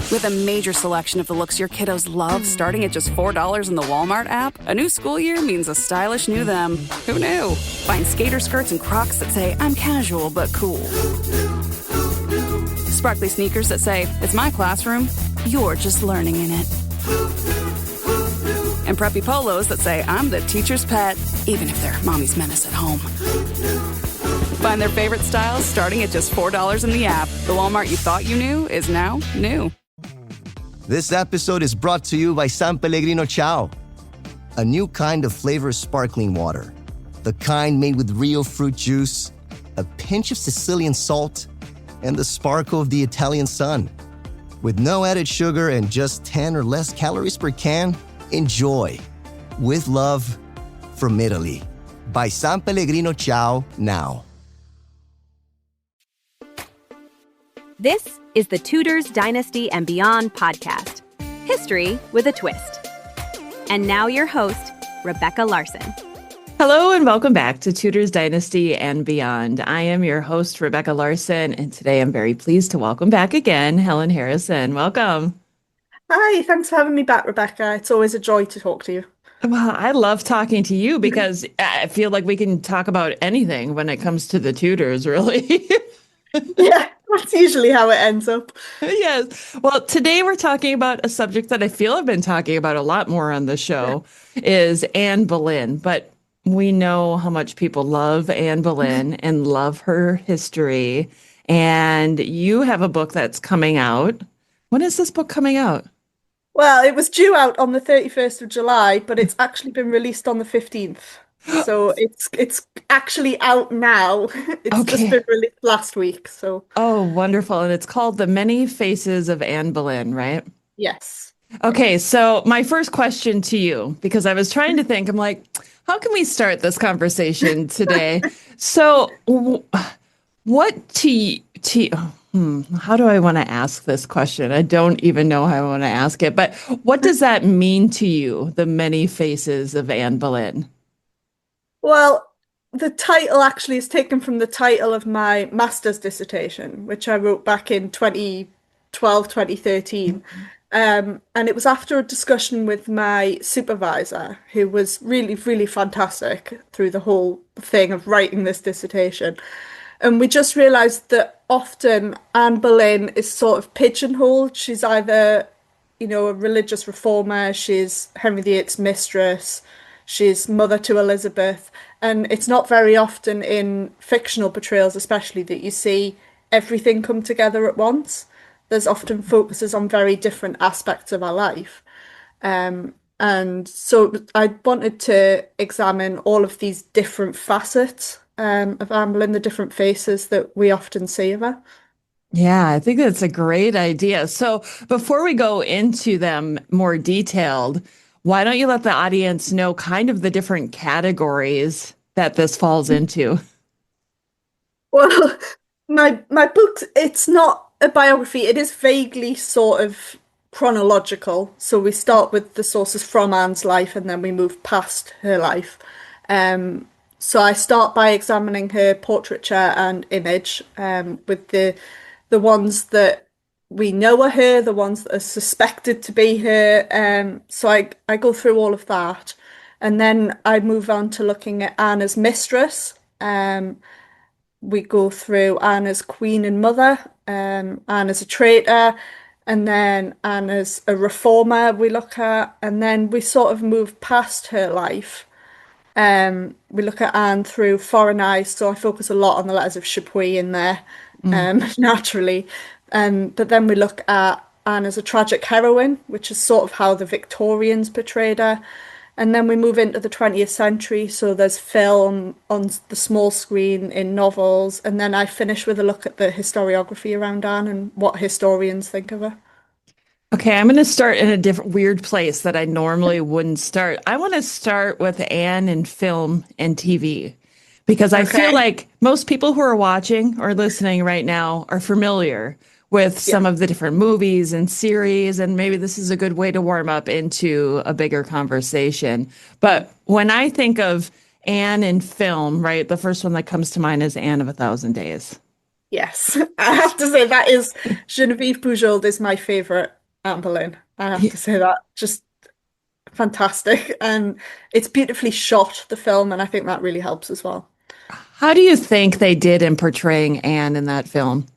With a major selection of the looks your kiddos love starting at just $4 in the Walmart app, a new school year means a stylish new them. Who knew? Find skater skirts and Crocs that say, I'm casual but cool. Sparkly sneakers that say, it's my classroom, you're just learning in it. And preppy polos that say, I'm the teacher's pet, even if they're mommy's menace at home. Find their favorite styles starting at just $4 in the app. The Walmart you thought you knew is now new. This episode is brought to you by San Pellegrino Ciao, a new kind of flavored sparkling water. The kind made with real fruit juice, a pinch of Sicilian salt, and the sparkle of the Italian sun. With no added sugar and just 10 or less calories per can, enjoy. With love, from Italy. By San Pellegrino Ciao now. This is the Tudors Dynasty and Beyond podcast. History with a twist. And now your host, Rebecca Larson. Hello and welcome back to Tudors Dynasty and Beyond. I am your host, Rebecca Larson, and today I'm very pleased to welcome back again, Helene Harrison. Welcome. Hi, thanks for having me back, Rebecca. It's always a joy to talk to you. Well, I love talking to you because I feel like we can talk about anything when it comes to the Tudors, really. Yeah, that's usually how it ends up. Yes. Well, today we're talking about a subject that I feel I've been talking about a lot more on the show is Anne Boleyn. But we know how much people love Anne Boleyn and love her history. And you have a book that's coming out. When is this book coming out? Well, it was due out on the 31st of July, but it's actually been released on the 15th. So it's actually out now. It's just been released last week. So oh, wonderful. And it's called The Many Faces of Anne Boleyn, right? Yes. Okay, so my first question to you, because I was trying to think, I'm like, how can we start this conversation today? So what how do I want to ask this question? I don't even know how I want to ask it, but what does that mean to you, The Many Faces of Anne Boleyn? Well, the title actually is taken from the title of my master's dissertation, which I wrote back in 2012, 2013. And it was after a discussion with my supervisor, who was really, really fantastic through the whole thing of writing this dissertation. And we just realized that often Anne Boleyn is sort of pigeonholed. She's either, a religious reformer, she's Henry VIII's mistress, she's mother to Elizabeth. And it's not very often in fictional portrayals, especially, that you see everything come together at once. There's often focuses on very different aspects of our life. And so I wanted to examine all of these different facets of Anne Boleyn, the different faces that we often see of her. Yeah, I think that's a great idea. So before we go into them more detailed, why don't you let the audience know kind of the different categories that this falls into? Well, my book, it's not a biography. It is vaguely sort of chronological. So we start with the sources from Anne's life and then we move past her life. So I start by examining her portraiture and image, with the ones that we know are her, the ones that are suspected to be her. So I go through all of that. And then I move on to looking at Anne as mistress. We go through Anne as queen and mother, Anne as a traitor, and then Anne as a reformer we look at. And then we sort of move past her life. We look at Anne through foreign eyes, so I focus a lot on the letters of Chapuis in there, naturally. But then we look at Anne as a tragic heroine, which is sort of how the Victorians portrayed her. And then we move into the 20th century, so there's film on the small screen, in novels, and then I finish with a look at the historiography around Anne and what historians think of her. Okay, I'm going to start in a different weird place that I normally wouldn't start. I want to start with Anne in film and TV, because I feel like most people who are watching or listening right now are familiar with some of the different movies and series, and maybe this is a good way to warm up into a bigger conversation. But when I think of Anne in film, right, the first one that comes to mind is Anne of a Thousand Days. Yes, I have to say that is Geneviève Bujold is my favorite Anne Boleyn. I have to say that. Just fantastic. And it's beautifully shot, the film, and I think that really helps as well. How do you think they did in portraying Anne in that film?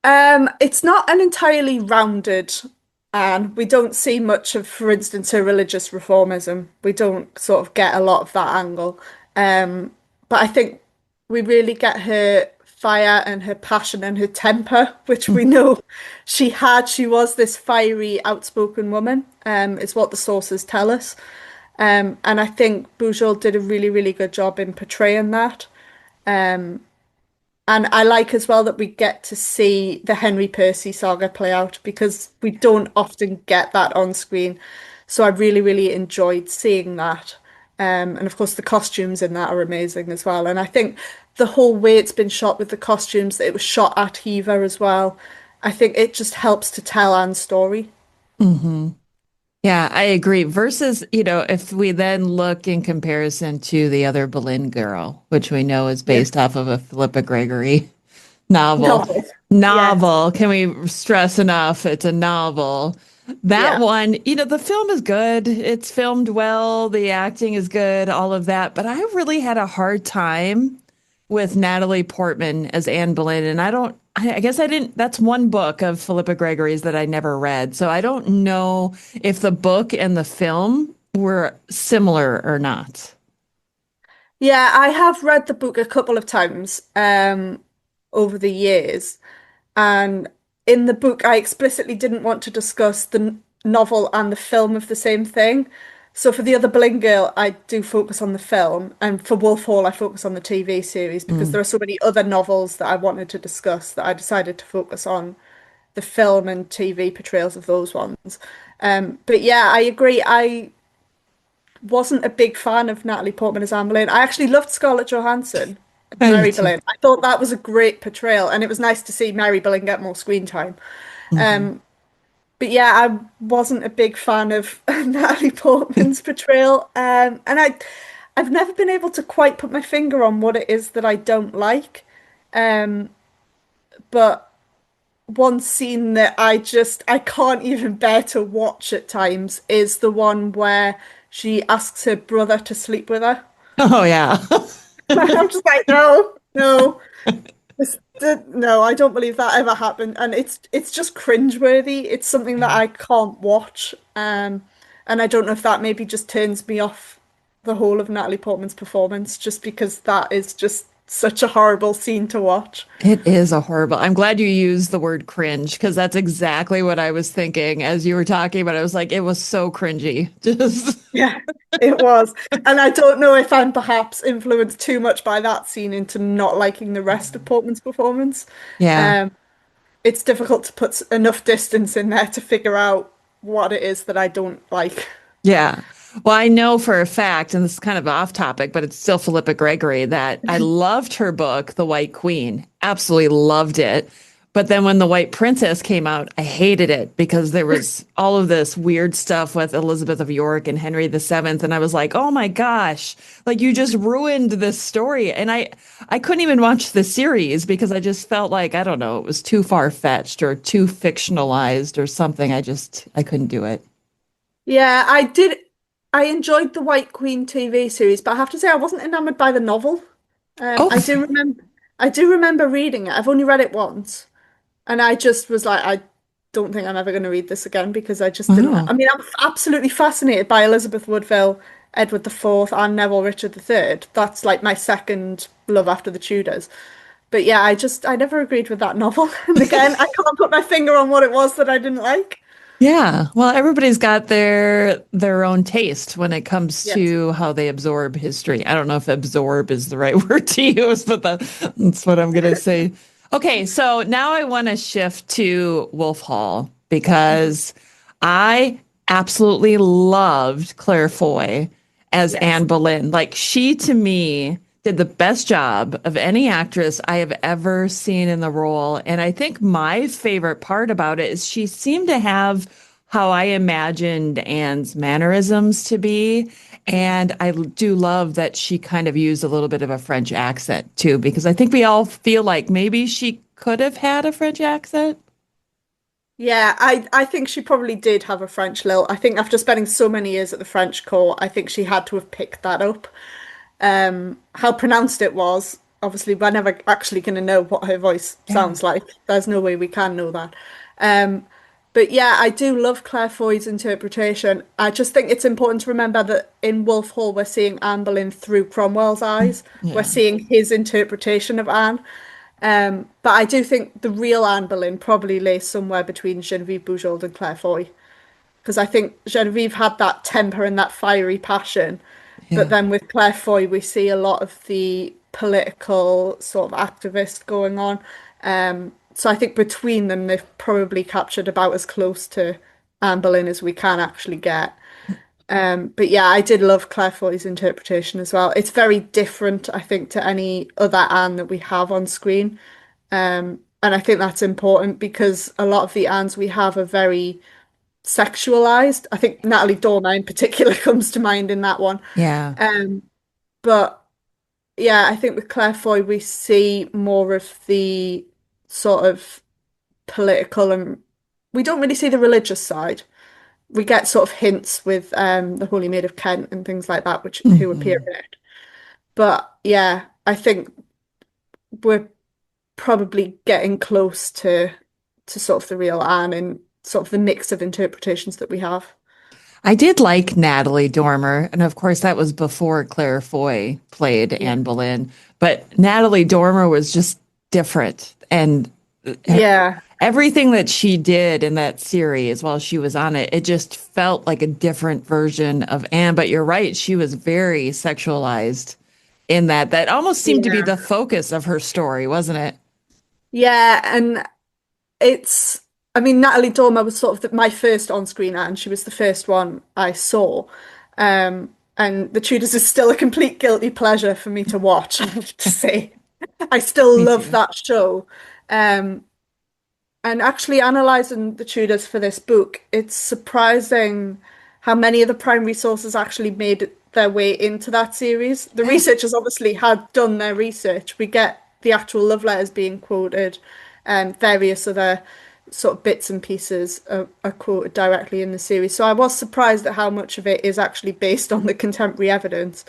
It's not an entirely rounded, and we don't see much of, for instance, her religious reformism. We don't sort of get a lot of that angle. But I think we really get her fire and her passion and her temper, which we know she had. She was this fiery, outspoken woman, is what the sources tell us. And I think Bujold did a really, really good job in portraying that. Um, and I like as well that we get to see the Henry Percy saga play out because we don't often get that on screen. So I really, really enjoyed seeing that. And of course, the costumes in that are amazing as well. And I think the whole way it's been shot with the costumes, that it was shot at Hever as well. I think it just helps to tell Anne's story. Yeah, I agree. Versus, if we then look in comparison to the other Boleyn girl, which we know is based off of a Philippa Gregory novel. Novel. Can we stress enough? It's a novel. That one, the film is good. It's filmed well. The acting is good, all of that. But I really had a hard time with Natalie Portman as Anne Boleyn. And I guess I didn't, that's one book of Philippa Gregory's that I never read. So I don't know if the book and the film were similar or not. Yeah, I have read the book a couple of times over the years. And in the book, I explicitly didn't want to discuss the novel and the film of the same thing. So for The Other Boleyn Girl, I do focus on the film. And for Wolf Hall, I focus on the TV series because there are so many other novels that I wanted to discuss that I decided to focus on the film and TV portrayals of those ones. But yeah, I agree. I wasn't a big fan of Natalie Portman as Anne Boleyn. I actually loved Scarlett Johansson as Mary Boleyn. I thought that was a great portrayal, and it was nice to see Mary Boleyn get more screen time. But yeah, I wasn't a big fan of Natalie Portman's portrayal, and I've never been able to quite put my finger on what it is that I don't like. But one scene that I can't even bear to watch at times is the one where she asks her brother to sleep with her. Oh, yeah. I'm just like, no, no, no, I don't believe that ever happened. And it's just cringeworthy. It's something that I can't watch. And I don't know if that maybe just turns me off the whole of Natalie Portman's performance, just because that is just such a horrible scene to watch. It is a horrible. I'm glad you used the word cringe because that's exactly what I was thinking as you were talking about. I was like, it was so cringy. Just Yeah, it was. And I don't know if I'm perhaps influenced too much by that scene into not liking the rest of Portman's performance. Yeah. It's difficult to put enough distance in there to figure out what it is that I don't like. Yeah. Well, I know for a fact, and this is kind of off topic, but it's still Philippa Gregory, that I loved her book, The White Queen. Absolutely loved it. But then when The White Princess came out, I hated it because there was all of this weird stuff with Elizabeth of York and Henry VII. And I was like, oh my gosh, like you just ruined this story. And I couldn't even watch the series because I just felt like, I don't know, it was too far-fetched or too fictionalized or something. I couldn't do it. Yeah, I did. I enjoyed the White Queen TV series, but I have to say I wasn't enamored by the novel. Oh, I do remember reading it. I've only read it once, and I just was like, I don't think I'm ever going to read this again because I just didn't. wow. I mean, I'm absolutely fascinated by Elizabeth Woodville, Edward IV, and Neville Richard III. That's like my second love after the Tudors. But yeah, I never agreed with that novel. And again, I can't put my finger on what it was that I didn't like. Yeah. Well, everybody's got their own taste when it comes Yes. to how they absorb history. I don't know if absorb is the right word to use, but that's what I'm going to say. Okay, so now I want to shift to Wolf Hall because I absolutely loved Claire Foy as Yes. Anne Boleyn. Like she to me did the best job of any actress I have ever seen in the role. And I think my favorite part about it is she seemed to have how I imagined Anne's mannerisms to be. And I do love that she kind of used a little bit of a French accent too, because I think we all feel like maybe she could have had a French accent. Yeah, I think she probably did have a French lilt. I think after spending so many years at the French court, I think she had to have picked that up. How pronounced it was, obviously, we're never actually going to know what her voice sounds like. There's no way we can know that. But yeah, I do love Claire Foy's interpretation. I just think it's important to remember that in Wolf Hall, we're seeing Anne Boleyn through Cromwell's eyes. Yeah. We're seeing his interpretation of Anne. But I do think the real Anne Boleyn probably lays somewhere between Genevieve Bujold and Claire Foy. Because I think Genevieve had that temper and that fiery passion. But then with Claire Foy, we see a lot of the political sort of activist going on. So I think between them, they've probably captured about as close to Anne Boleyn as we can actually get. But yeah, I did love Claire Foy's interpretation as well. It's very different, I think, to any other Anne that we have on screen. And I think that's important because a lot of the Annes we have are very sexualized. I think Natalie Dormer in particular comes to mind in that one. Yeah. But yeah, I think with Claire Foy we see more of the sort of political, and we don't really see the religious side. We get sort of hints with the Holy Maid of Kent and things like that, which who appear in it. But yeah, I think we're probably getting close to sort of the real Anne and sort of the mix of interpretations that we have. I did like Natalie Dormer, and of course that was before Claire Foy played Anne Boleyn. But Natalie Dormer was just different, and everything that she did in that series while she was on it, it just felt like a different version of Anne. But you're right, she was very sexualized in that. That almost seemed to be the focus of her story, wasn't it? Yeah, and I mean, Natalie Dormer was sort of my first on-screen Anne. She was the first one I saw. And The Tudors is still a complete guilty pleasure for me to watch, I have to say. I still love that show. And actually analysing The Tudors for this book, it's surprising how many of the primary sources actually made their way into that series. The researchers obviously had done their research. We get the actual love letters being quoted, and various other sort of bits and pieces are quoted directly in the series. So I was surprised at how much of it is actually based on the contemporary evidence.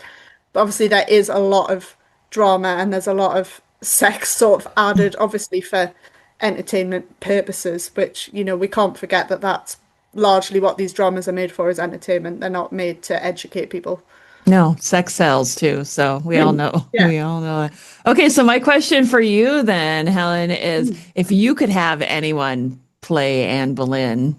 But obviously there is a lot of drama and there's a lot of sex sort of added, obviously for entertainment purposes, which, you know, we can't forget that that's largely what these dramas are made for, is entertainment. They're not made to educate people. No, sex sells too. So we all know. We all know that. Okay, so my question for you then, Helen, is if you could have anyone play Anne Boleyn,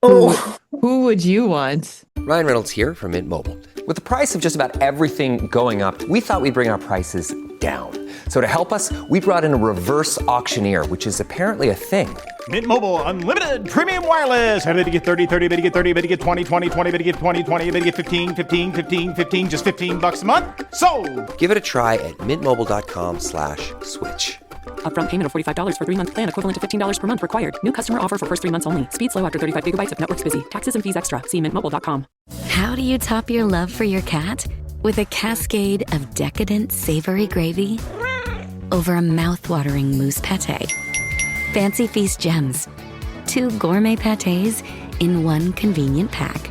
who would you want? Ryan Reynolds here from Mint Mobile. With the price of just about everything going up, we thought we'd bring our prices down. So to help us, we brought in a reverse auctioneer, which is apparently a thing. Mint Mobile Unlimited Premium Wireless. How to get 30, 30, bit to get 30, bit to get 20, 20, 20, bit to get 20, 20, bit to get 15, 15, 15, 15, just $15 a month? Sold! Give it a try at mintmobile.com/switch. Upfront payment of $45 for 3-month plan, equivalent to $15 per month required. New customer offer for first 3 months only. Speed slow after 35 gigabytes if network's busy. Taxes and fees extra. See mintmobile.com. How do you top your love for your cat? With a cascade of decadent, savory gravy over a mouth-watering mousse pâté. Fancy Feast gems. 2 gourmet pâtés in one convenient pack.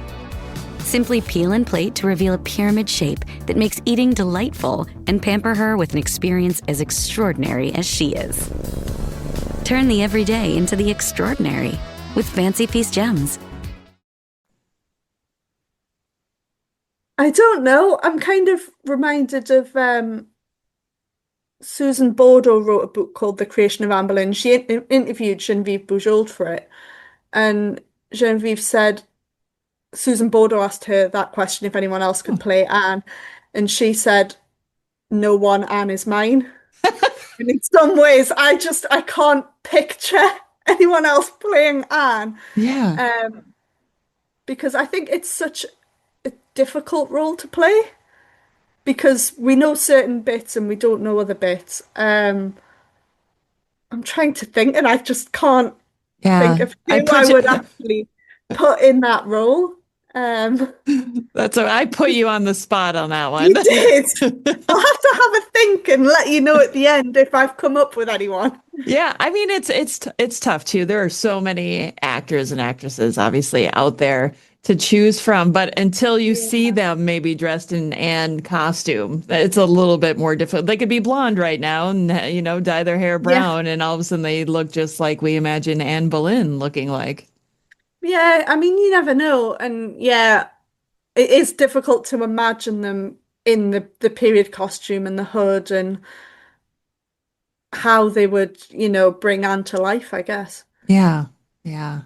Simply peel and plate to reveal a pyramid shape that makes eating delightful and pamper her with an experience as extraordinary as she is. Turn the everyday into the extraordinary with Fancy Feast gems. I don't know. I'm kind of reminded of Susan Bordeaux wrote a book called The Creation of Anne Boleyn. She interviewed Genevieve Bujold for it. And Genevieve said, Susan Bordeaux asked her that question, if anyone else could play Anne. And she said, no one Anne is mine. And in some ways, I can't picture anyone else playing Anne. Yeah. Because I think it's such a difficult role to play. Because we know certain bits and we don't know other bits. I'm trying to think and I just can't think of who I would actually put in that role. Um, That's what I put you on the spot on that one. you did. I'll have to have a think and let you know at the end if I've come up with anyone. Yeah, I mean it's tough too. There are so many actors and actresses obviously out there to choose from, but until you see them maybe dressed in Anne costume, it's a little bit more difficult. They could be blonde right now and dye their hair Yeah. brown and all of a sudden they look just like we imagine Anne Boleyn looking like. Yeah, I mean, you never know. And yeah, it is difficult to imagine them in the period costume and the hood and how they would, bring Anne to life, I guess. Yeah. Yeah.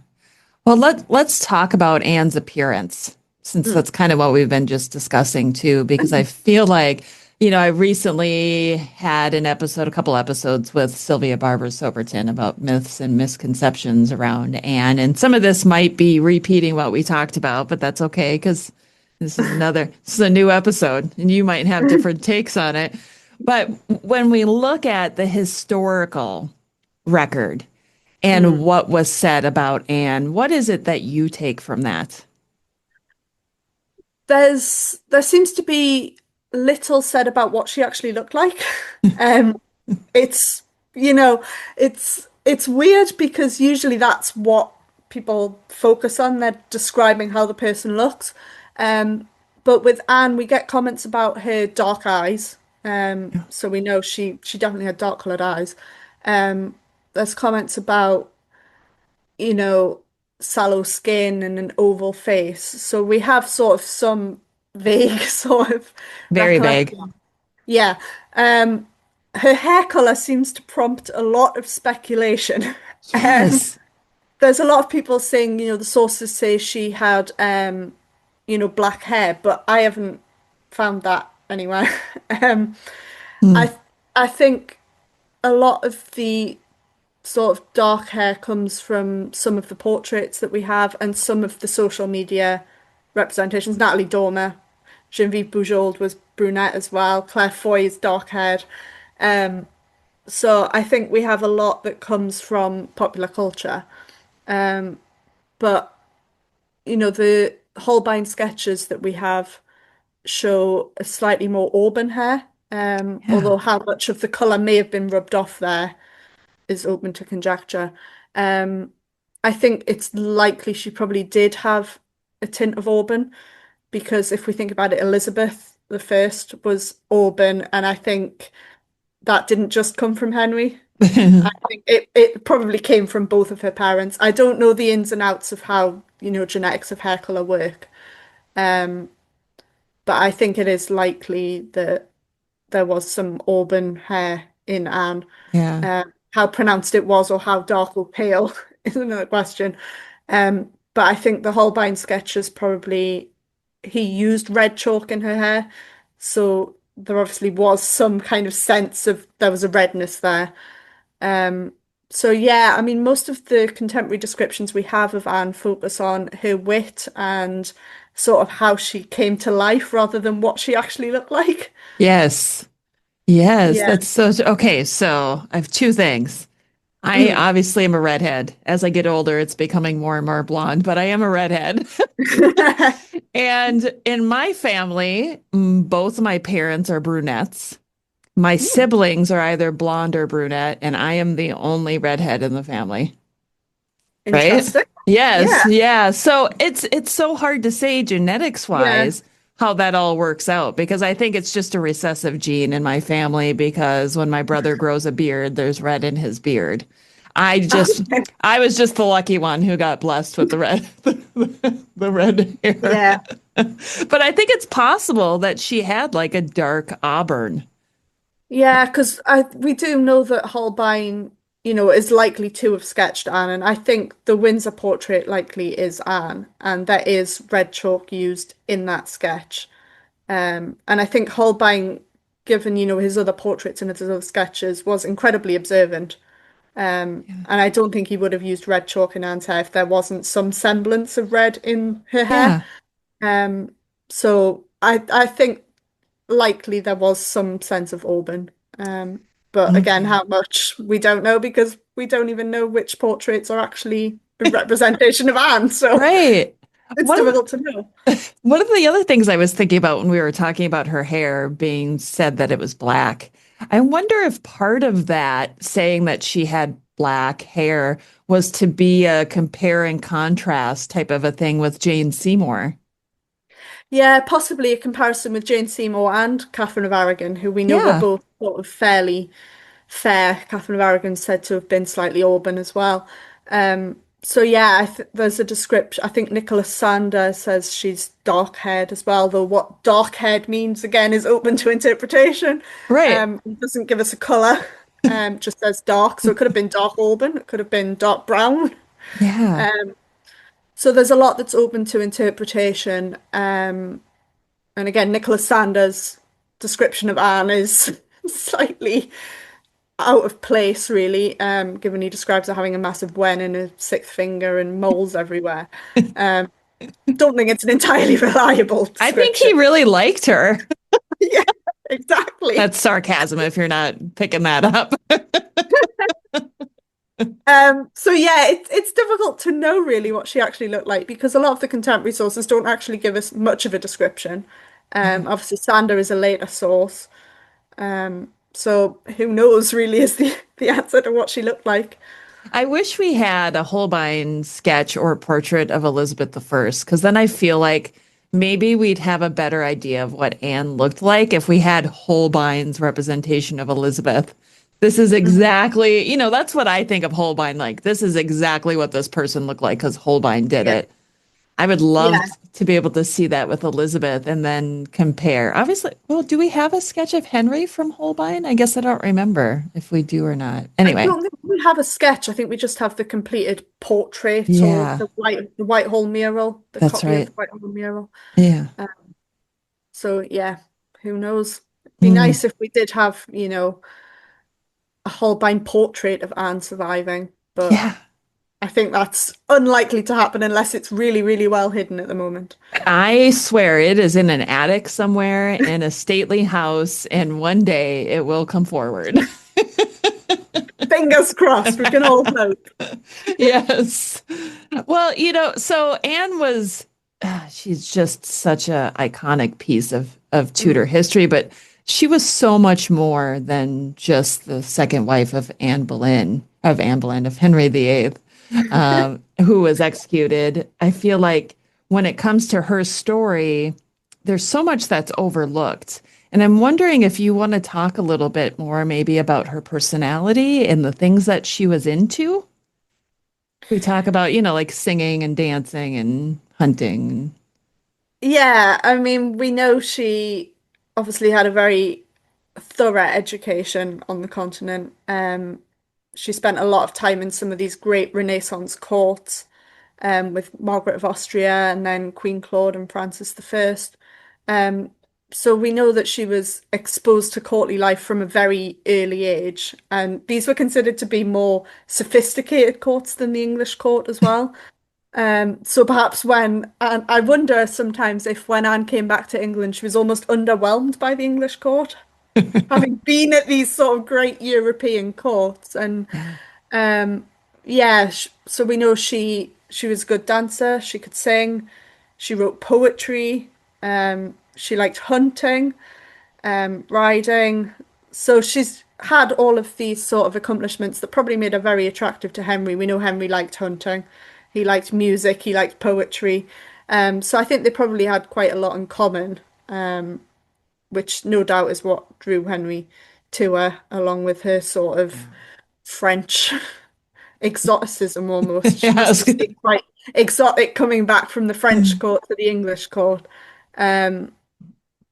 Well, let's talk about Anne's appearance, since that's kind of what we've been just discussing too, because I feel like, I recently had a couple episodes with Sylvia Barber Soberton about myths and misconceptions around Anne. And some of this might be repeating what we talked about, but that's okay because this is a new episode and you might have different takes on it. But when we look at the historical record, and what was said about Anne, what is it that you take from that? There seems to be little said about what she actually looked like. It's, it's weird because usually that's what people focus on. They're describing how the person looks. But with Anne, we get comments about her dark eyes. So we know she definitely had dark colored eyes. There's comments about, sallow skin and an oval face. So we have sort of some vague sort of Very vague. recollection. Yeah. Her hair color seems to prompt a lot of speculation. Yes. There's a lot of people saying, the sources say she had, black hair, but I haven't found that anywhere. I think a lot of the sort of dark hair comes from some of the portraits that we have and some of the social media representations. Natalie Dormer, Genevieve Bujold was brunette as well. Claire Foy is dark-haired. So I think we have a lot that comes from popular culture. But, the Holbein sketches that we have show a slightly more auburn hair. Although how much of the colour may have been rubbed off there is open to conjecture. I think it's likely she probably did have a tint of auburn because if we think about it, Elizabeth the First was auburn, and I think that didn't just come from Henry. I think it probably came from both of her parents. I don't know the ins and outs of how, genetics of hair color work. But I think it is likely that there was some auburn hair in Anne. Yeah. How pronounced it was or how dark or pale is another question. But I think the Holbein sketches probably he used red chalk in her hair. So there obviously was some kind of sense of there was a redness there. So yeah, I mean, most of the contemporary descriptions we have of Anne focus on her wit and sort of how she came to life rather than what she actually looked like. Yes. Yes, Yeah. that's so okay. So I have two things. I obviously am a redhead. As I get older, it's becoming more and more blonde, but I am a redhead. And in my family, both of my parents are brunettes. My siblings are either blonde or brunette, and I am the only redhead in the family. Right? Interesting. Yes, Yeah. yeah. So it's so hard to say genetics wise how that all works out because I think it's just a recessive gene in my family because when my brother grows a beard, there's red in his beard. I was just the lucky one who got blessed with the red the red hair. Yeah. But I think it's possible that she had like a dark auburn. Yeah, because we do know that Holbein, is likely to have sketched Anne, and I think the Windsor portrait likely is Anne, and there is red chalk used in that sketch. And I think Holbein, given, his other portraits and his other sketches, was incredibly observant. And I don't think he would have used red chalk in Anne's hair if there wasn't some semblance of red in her Yeah. hair. So I think likely there was some sense of auburn. But again, how much we don't know because we don't even know which portraits are actually a representation of Anne. So Right. It's One of difficult to know. one of the other things I was thinking about when we were talking about her hair being said that it was black, I wonder if part of that saying that she had black hair was to be a compare and contrast type of a thing with Jane Seymour. Yeah, possibly a comparison with Jane Seymour and Catherine of Aragon, who we know were Yeah. both sort of fairly fair. Catherine of Aragon said to have been slightly auburn as well. So yeah, I th there's a description. I think Nicholas Sander says she's dark-haired as well, though what dark-haired means again is open to interpretation. Right. It doesn't give us a colour, just says dark. So it could have been dark auburn, it could have been dark brown. Yeah. Um, so there's a lot that's open to interpretation. And again, Nicholas Sanders' description of Anne is slightly out of place, really, given he describes her having a massive wen in her sixth finger and moles everywhere. Um, don't think it's an entirely reliable I think he description. really liked her. Yeah, exactly. That's sarcasm if you're not picking that up. So yeah, it's difficult to know really what she actually looked like because a lot of the contemporary sources don't actually give us much of a description. Obviously, Sander is a later source. So who knows really is the answer to what she looked like. I wish we had a Holbein sketch or portrait of Elizabeth I, because then I feel like maybe we'd have a better idea of what Anne looked like if we had Holbein's representation of Elizabeth. This is exactly, that's what I think of Holbein like. This is exactly what this person looked like because Holbein did Yeah. it. I would love Yeah. to be able to see that with Elizabeth and then compare. Obviously, well, do we have a sketch of Henry from Holbein? I guess I don't remember if we do or not. I Anyway, don't think we have a sketch. I think we just have the completed portrait or yeah, the Whitehall mural, the that's copy of right. the Whitehall mural. Yeah. Um, so yeah, who knows? It'd be Mm. nice if we did have, a Holbein portrait of Anne surviving, but Yeah. I think that's unlikely to happen unless it's really, really well hidden at the moment. I swear it is in an attic somewhere in a stately house, and one day it will come forward. Fingers crossed, we can all hope. Yes. Well, so Anne was, she's just such a iconic piece of Tudor history, but she was so much more than just the second wife of of Henry VIII, who was executed. I feel like when it comes to her story, there's so much that's overlooked. And I'm wondering if you want to talk a little bit more maybe about her personality and the things that she was into. We talk about, like singing and dancing and hunting. Yeah, I mean, we know she obviously had a very thorough education on the continent. She spent a lot of time in some of these great Renaissance courts, with Margaret of Austria and then Queen Claude and Francis I. Um, so we know that she was exposed to courtly life from a very early age, and these were considered to be more sophisticated courts than the English court as well. So perhaps and I wonder sometimes if when Anne came back to England, she was almost underwhelmed by the English court, having been at these sort of great European courts. And yeah, so we know she was a good dancer. She could sing. She wrote poetry. She liked hunting, riding. So she's had all of these sort of accomplishments that probably made her very attractive to Henry. We know Henry liked hunting. He liked music. He liked poetry. So I think they probably had quite a lot in common, which no doubt is what drew Henry to her, along with her sort of French exoticism almost. She must Yes. have seemed quite exotic coming back from the French court to the English court.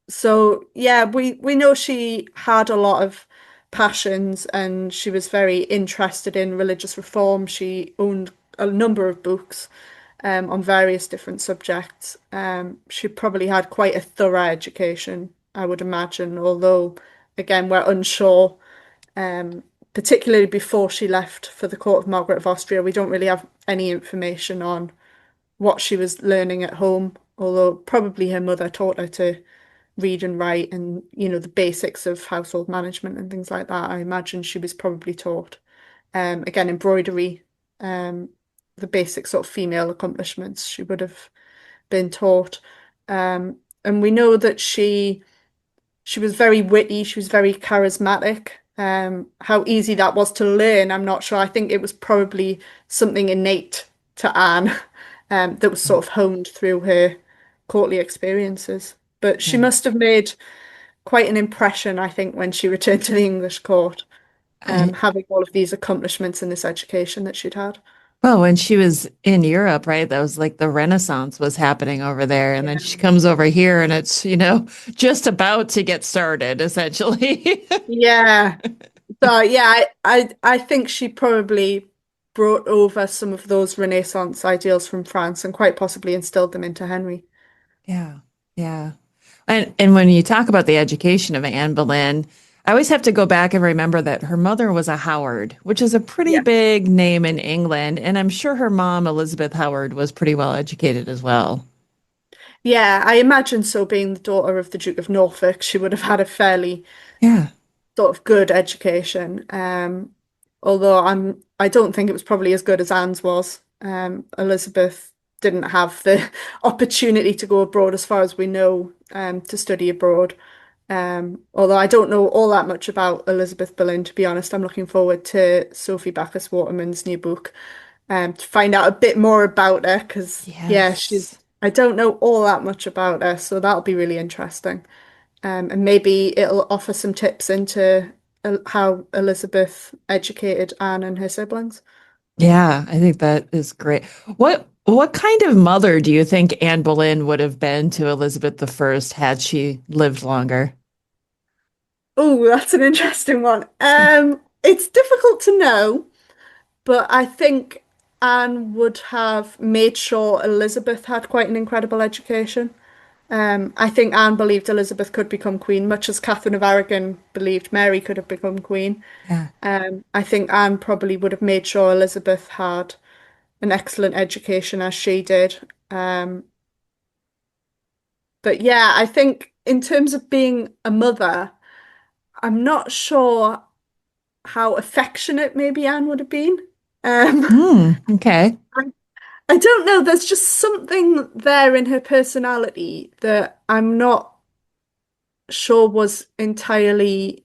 So yeah, we know she had a lot of passions and she was very interested in religious reform. She owned a number of books on various different subjects. She probably had quite a thorough education, I would imagine, although again we're unsure. Particularly before she left for the court of Margaret of Austria, we don't really have any information on what she was learning at home, although probably her mother taught her to read and write and, the basics of household management and things like that. I imagine she was probably taught, again, embroidery, the basic sort of female accomplishments. She would have been taught. And we know that she was very witty, she was very charismatic. How easy that was to learn, I'm not sure. I think it was probably something innate to Anne, that was sort of honed through her courtly experiences. But she must have made quite an impression, I think, when she returned to the English court, having all of these accomplishments and this education that she'd had. Well, when she was in Europe, right, that was like the Renaissance was happening over there. And then she comes over here and it's, just about to get started, essentially. Yeah. So, yeah, I think she probably brought over some of those Renaissance ideals from France and quite possibly instilled them into Henry. Yeah. Yeah. And when you talk about the education of Anne Boleyn, I always have to go back and remember that her mother was a Howard, which is a pretty big name in England. And I'm sure her mom, Elizabeth Howard, was pretty well educated as well. Yeah, I imagine so, being the daughter of the Duke of Norfolk, she would have had a fairly sort of good education. Although I don't think it was probably as good as Anne's was. Elizabeth didn't have the opportunity to go abroad, as far as we know, to study abroad. Although I don't know all that much about Elizabeth Boleyn, to be honest. I'm looking forward to Sophie Backus-Waterman's new book, to find out a bit more about her, because I don't know all that much about her, so that'll be really interesting. And maybe it'll offer some tips into how Elizabeth educated Anne and her siblings. Yeah, I think that is great. What kind of mother do you think Anne Boleyn would have been to Elizabeth I had she lived longer? Oh, that's an interesting one. It's difficult to know, but I think Anne would have made sure Elizabeth had quite an incredible education. I think Anne believed Elizabeth could become queen, much as Catherine of Aragon believed Mary could have become queen. Yeah. I think Anne probably would have made sure Elizabeth had an excellent education as she did. But yeah, I think in terms of being a mother, I'm not sure how affectionate maybe Anne would have been. Okay. I don't know. There's just something there in her personality that I'm not sure was entirely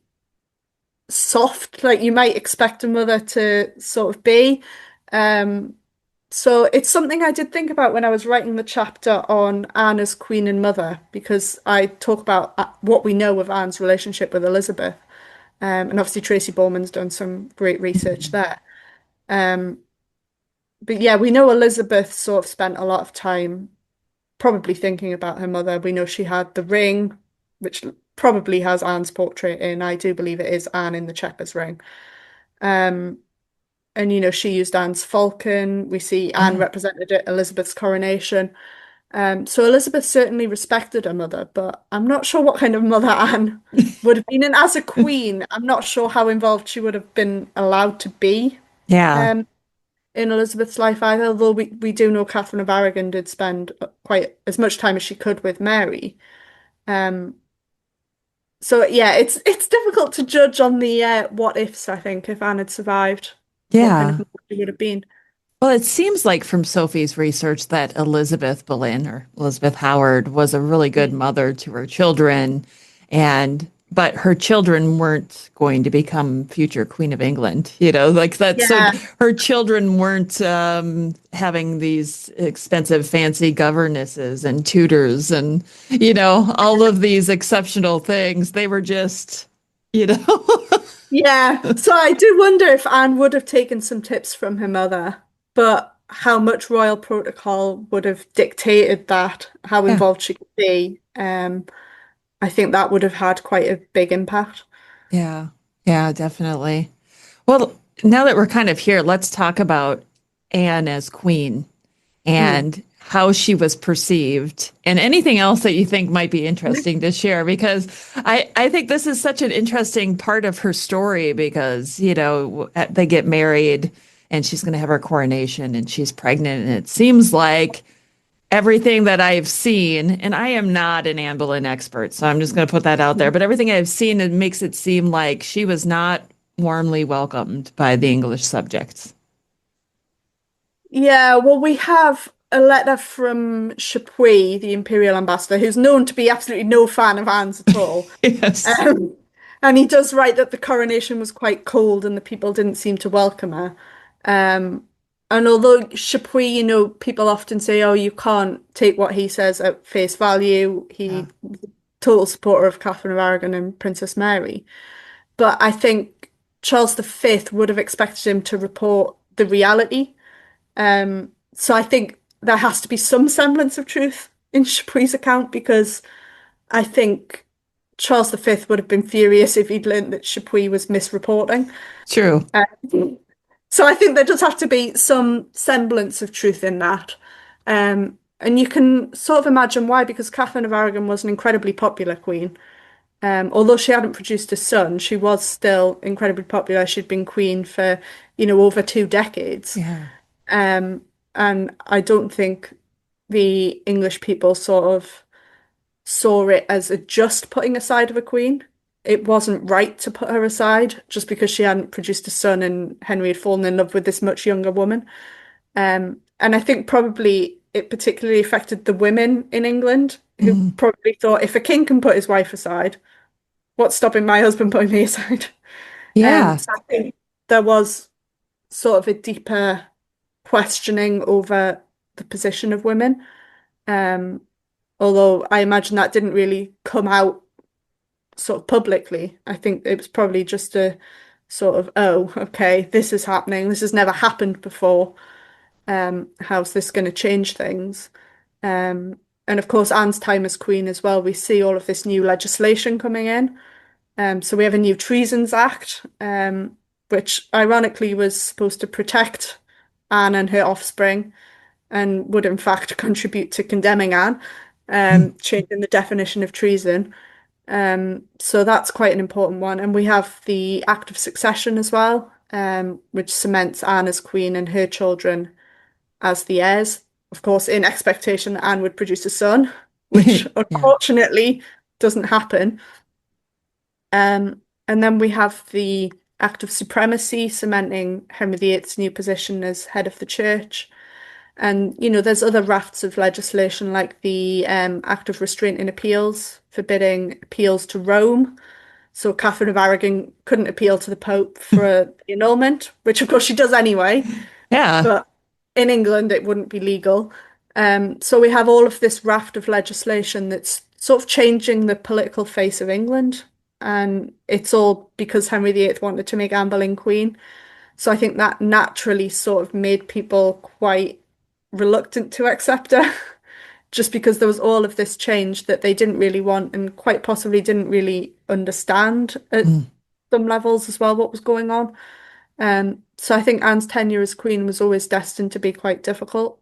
soft, like you might expect a mother to sort of be. So it's something I did think about when I was writing the chapter on Anne as queen and mother, because I talk about what we know of Anne's relationship with Elizabeth. And obviously Tracy Borman's done some great research there. But yeah, we know Elizabeth sort of spent a lot of time probably thinking about her mother. We know she had the ring, which probably has Anne's portrait in. I do believe it is Anne in the checkers ring. And she used Anne's falcon. We see Anne represented at Elizabeth's coronation. So Elizabeth certainly respected her mother, but I'm not sure what kind of mother Anne would have been. And as a queen, I'm not sure how involved she would have been allowed to be. Yeah. In Elizabeth's life either, although we do know Catherine of Aragon did spend quite as much time as she could with Mary. So yeah, it's difficult to judge on the what ifs, I think, if Anne had survived. What kind of mother she would have been. Well, it seems like from Sophie's research that Elizabeth Boleyn or Elizabeth Howard was a really good mother to her children, but her children weren't going to become future Queen of England, like that. Yeah. So her children weren't having these expensive, fancy governesses and tutors and, all of these exceptional things. They were just, Yeah. So I do wonder if Anne would have taken some tips from her mother, but how much royal protocol would have dictated that, how involved she could be. I think that would have had quite a big impact. Yeah, definitely. Well, now that we're kind of here, let's talk about Anne as queen and how she was perceived and anything else that you think might be interesting to share, because I think this is such an interesting part of her story because, they get married and she's going to have her coronation and she's pregnant. And it seems like everything that I've seen, and I am not an Anne Boleyn expert, so I'm just going to put that out there, but everything I've seen, it makes it seem like she was not warmly welcomed by the English subjects. Yeah, well, we have a letter from Chapuis, the imperial ambassador, who's known to be absolutely no fan of Anne's at all. Yes. And he does write that the coronation was quite cold and the people didn't seem to welcome her. And although Chapuis, people often say, oh, you can't take what he says at face value. He's a total supporter of Catherine of Aragon and Princess Mary. But I think Charles V would have expected him to report the reality. So I think there has to be some semblance of truth in Chapuis' account, because I think Charles V would have been furious if he'd learned that Chapuis was misreporting. True. So I think there does have to be some semblance of truth in that. And you can sort of imagine why, because Catherine of Aragon was an incredibly popular queen. Although she hadn't produced a son, she was still incredibly popular. She'd been queen for, over 2 decades. Yeah. And I don't think the English people sort of saw it as a just putting aside of a queen. It wasn't right to put her aside just because she hadn't produced a son and Henry had fallen in love with this much younger woman. And I think probably it particularly affected the women in England, who probably thought, if a king can put his wife aside, what's stopping my husband putting me aside? Yeah. So I think there was sort of a deeper questioning over the position of women. Although I imagine that didn't really come out sort of publicly. I think it was probably just a sort of, oh, okay, this is happening. This has never happened before. How's this going to change things? And of course, Anne's time as queen as well, we see all of this new legislation coming in. So we have a new Treasons Act, which ironically was supposed to protect Anne and her offspring and would in fact contribute to condemning Anne, changing the definition of treason. So that's quite an important one. And we have the Act of Succession as well, which cements Anne as queen and her children as the heirs. Of course, in expectation that Anne would produce a son, which unfortunately doesn't happen. And then we have the Act of Supremacy, cementing Henry VIII's new position as head of the church. And, there's other rafts of legislation like the Act of Restraint in Appeals, forbidding appeals to Rome. So Catherine of Aragon couldn't appeal to the Pope for the annulment, which of course she does anyway. Yeah. But in England, it wouldn't be legal. So we have all of this raft of legislation that's sort of changing the political face of England. And it's all because Henry VIII wanted to make Anne Boleyn queen. So I think that naturally sort of made people quite reluctant to accept her, just because there was all of this change that they didn't really want and quite possibly didn't really understand at some levels as well what was going on. So I think Anne's tenure as queen was always destined to be quite difficult.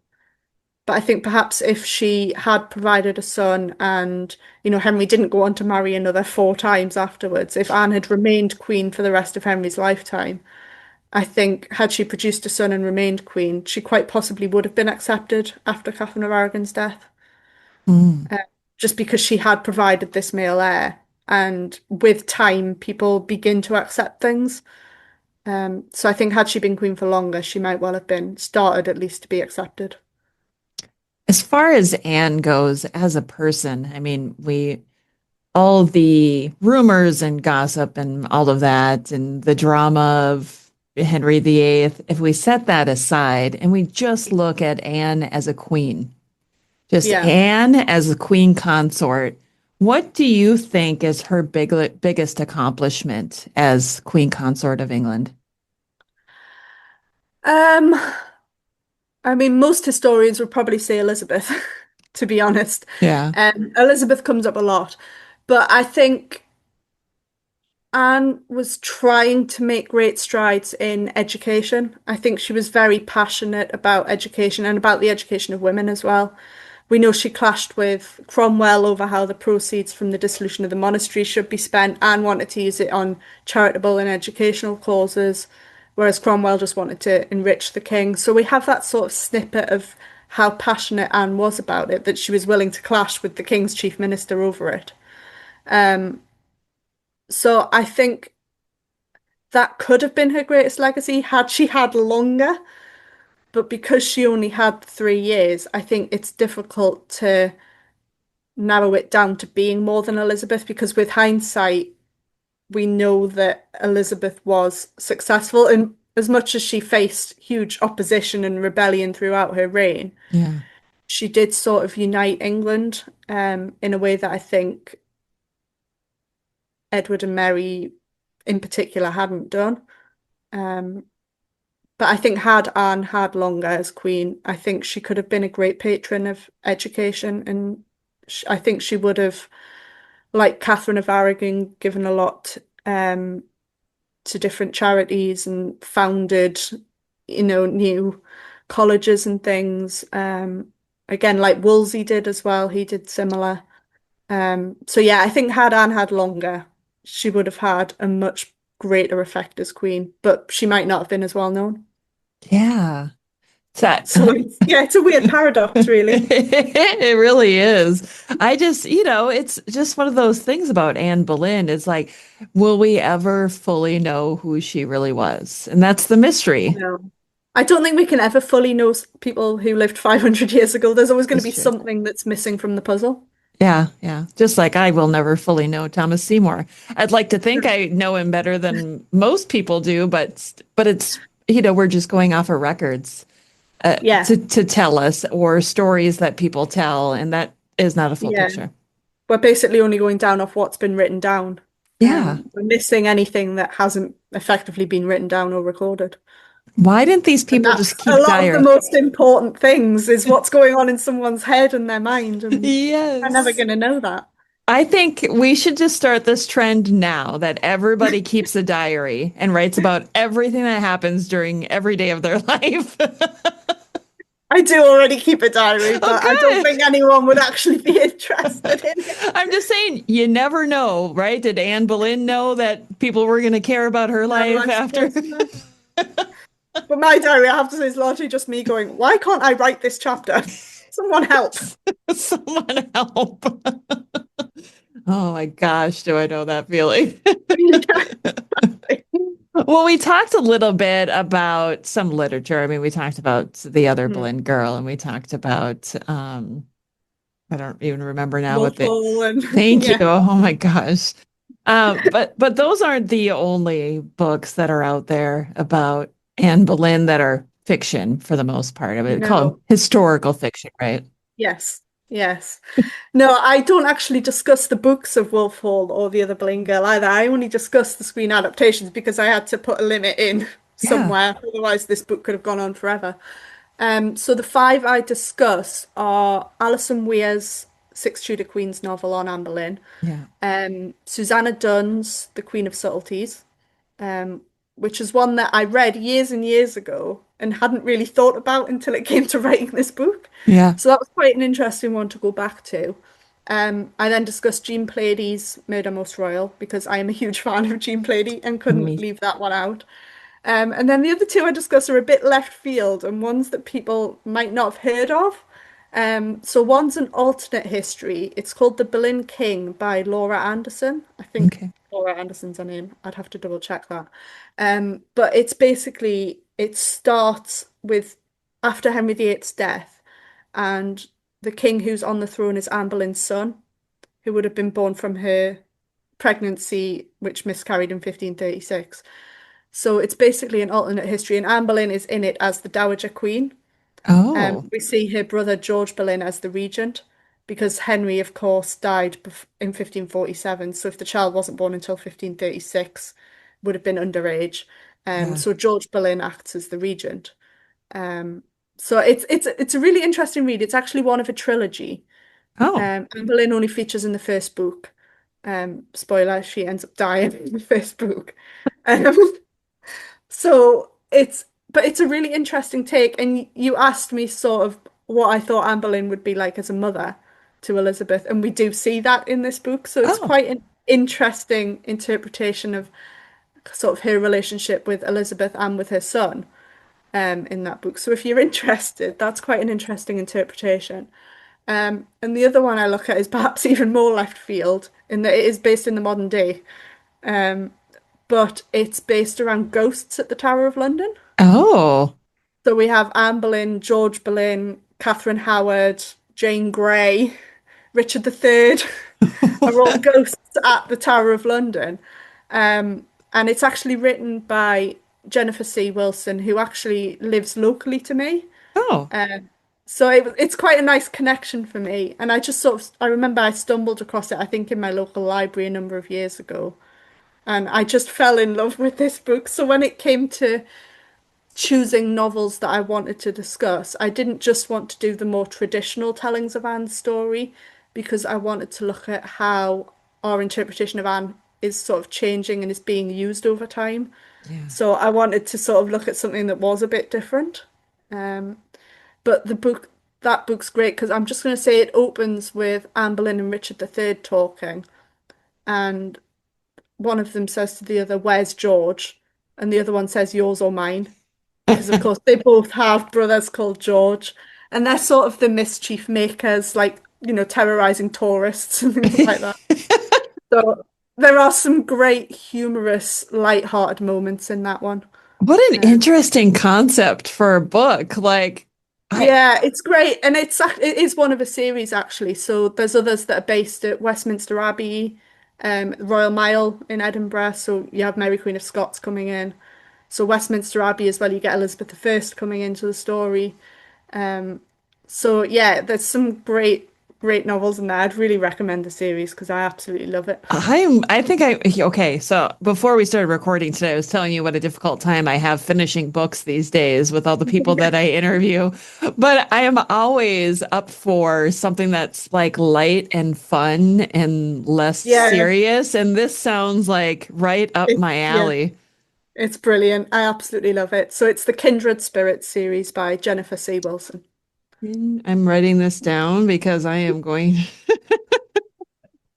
But I think perhaps if she had provided a son and, Henry didn't go on to marry another 4 times afterwards, if Anne had remained queen for the rest of Henry's lifetime, I think had she produced a son and remained queen, she quite possibly would have been accepted after Catherine of Aragon's death. Just because she had provided this male heir. And with time, people begin to accept things. So I think had she been queen for longer, she might well have been started at least to be accepted. As far as Anne goes as a person, I mean, all the rumors and gossip and all of that and the drama of Henry VIII, if we set that aside and we just look at Anne as a queen, Anne as a queen consort, what do you think is her biggest accomplishment as queen consort of England? I mean, most historians would probably say Elizabeth, to be honest. Yeah. Elizabeth comes up a lot. But I think Anne was trying to make great strides in education. I think she was very passionate about education and about the education of women as well. We know she clashed with Cromwell over how the proceeds from the dissolution of the monastery should be spent. Anne wanted to use it on charitable and educational causes, whereas Cromwell just wanted to enrich the king. So we have that sort of snippet of how passionate Anne was about it, that she was willing to clash with the king's chief minister over it. So I think that could have been her greatest legacy had she had longer. but because she only had 3 years, I think it's difficult to narrow it down to being more than Elizabeth, because with hindsight, we know that Elizabeth was successful, and as much as she faced huge opposition and rebellion throughout her reign, Yeah. she did sort of unite England in a way that I think Edward and Mary in particular hadn't done. But I think had Anne had longer as queen, I think she could have been a great patron of education, and I think she would have, like Catherine of Aragon, given a lot to different charities and founded, new colleges and things. Again, like Wolsey did as well, he did similar. So yeah, I think had Anne had longer, she would have had a much greater effect as queen, but she might not have been as well known. Yeah. So it's a weird paradox, really. It really is. It's just one of those things about Anne Boleyn is like, will we ever fully know who she really was? And that's the mystery. No. I don't think we can ever fully know people who lived 500 years ago. There's always going to be something that's missing from the puzzle. Yeah, yeah. Just like I will never fully know Thomas Seymour. I'd like to think I know him better than most people do, but it's, we're just going off of records to tell us, or stories that people tell, and that is not a full picture. We're basically only going down off what's been written down. Yeah. We're missing anything that hasn't effectively been written down or recorded. Why didn't these people just keep a lot diary? of the most important things is what's going on in someone's head and their mind. And yes. I'm never going to know that. I think we should just start this trend now that everybody keeps a diary and writes about everything that happens during every day of their life. I do already keep a diary, but I don't think anyone would actually be interested in it. I'm just saying, you never know, right? Did Anne Boleyn know that people were going to care about her life after? But my diary, I have to say, is largely just me going, why can't I write this chapter? Someone help. Someone help. Oh my gosh, do I know that feeling? Well, we talked a little bit about some literature. I mean, we talked about The Other Boleyn Girl, and we talked about, I don't even remember now what Thank you. Oh my gosh. But those aren't the only books that are out there about Anne Boleyn that are fiction for the most part of it. No. Called historical fiction, right? Yes. No, I don't actually discuss the books of Wolf Hall or The Other Boleyn Girl either. I only discuss the screen adaptations because I had to put a limit in somewhere. Otherwise, this book could have gone on forever. So the 5 I discuss are Alison Weir's Six Tudor Queens novel on Anne Boleyn. Susanna Dunn's The Queen of Subtleties, which is one that I read years and years ago and hadn't really thought about until it came to writing this book. So that was quite an interesting one to go back to. I then discussed Jean Plady's Murder Most Royal because I am a huge fan of Jean Plady and couldn't leave that one out. And then the other 2 I discuss are a bit left field and ones that people might not have heard of. So one's an alternate history. It's called The Boleyn King by Laura Anderson. I think Laura Anderson's her name. I'd have to double check that. But it's basically, it starts with after Henry VIII's death, and the king who's on the throne is Anne Boleyn's son, who would have been born from her pregnancy, which miscarried in 1536. So it's basically an alternate history, and Anne Boleyn is in it as the Dowager Queen. We see her brother George Boleyn as the regent, because Henry, of course, died in 1547. So if the child wasn't born until 1536, would have been underage. So George Boleyn acts as the regent. So it's a really interesting read. It's actually one of a trilogy. Anne Boleyn only features in the first book. Spoiler, she ends up dying in the first book. So it's a really interesting take. And you asked me sort of what I thought Anne Boleyn would be like as a mother to Elizabeth, and we do see that in this book. So it's quite an interesting interpretation of sort of her relationship with Elizabeth and with her son in that book. So if you're interested, that's quite an interesting interpretation. And the other one I look at is perhaps even more left field in that it is based in the modern day, but it's based around ghosts at the Tower of London. So we have Anne Boleyn, George Boleyn, Catherine Howard, Jane Grey, Richard III are all ghosts at the Tower of London. And it's actually written by Jennifer C. Wilson, who actually lives locally to me. Oh. So it's quite a nice connection for me. And I just I remember I stumbled across it, I think, in my local library a number of years ago. And I just fell in love with this book. So when it came to choosing novels that I wanted to discuss, I didn't just want to do the more traditional tellings of Anne's story, because I wanted to look at how our interpretation of Anne is sort of changing and is being used over time. Yeah. So I wanted to sort of look at something that was a bit different. But that book's great because I'm just going to say it opens with Anne Boleyn and Richard III talking, and one of them says to the other, "Where's George?" And the other one says, "Yours or mine?" Because of course they both have brothers called George, and they're sort of the mischief makers, like, you know, terrorizing tourists and things like that. So there are some great humorous, light-hearted moments in that one. What an interesting concept for a book. Like, yeah, it's great, and it is one of a series actually. So there's others that are based at Westminster Abbey, Royal Mile in Edinburgh. So you have Mary Queen of Scots coming in. So Westminster Abbey as well, you get Elizabeth I coming into the story. So yeah, there's some great novels in there. I'd really recommend the series because I absolutely love it. Okay, so before we started recording today, I was telling you what a difficult time I have finishing books these days with all the people that I interview. But I am always up for something that's like light and fun and less serious. And this sounds like right up my alley. Yeah. It's brilliant. I absolutely love it. So it's the Kindred Spirits series by Jennifer C. Wilson. I'm writing this down because I am going.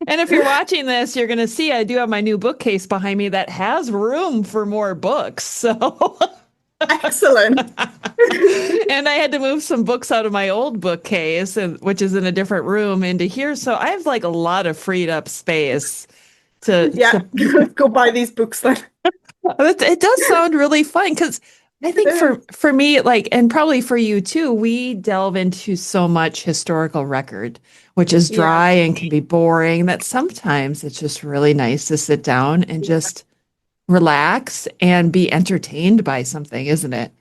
And if you're watching this, you're going to see I do have my new bookcase behind me that has room for more books. So excellent. And I had to move some books out of my old bookcase, which is in a different room, into here. So I have like a lot of freed up space to go buy these books then. It does sound really fun because I think for me, like, and probably for you too, we delve into so much historical record, which is dry and can be boring, that sometimes it's just really nice to sit down and just relax and be entertained by something, isn't it?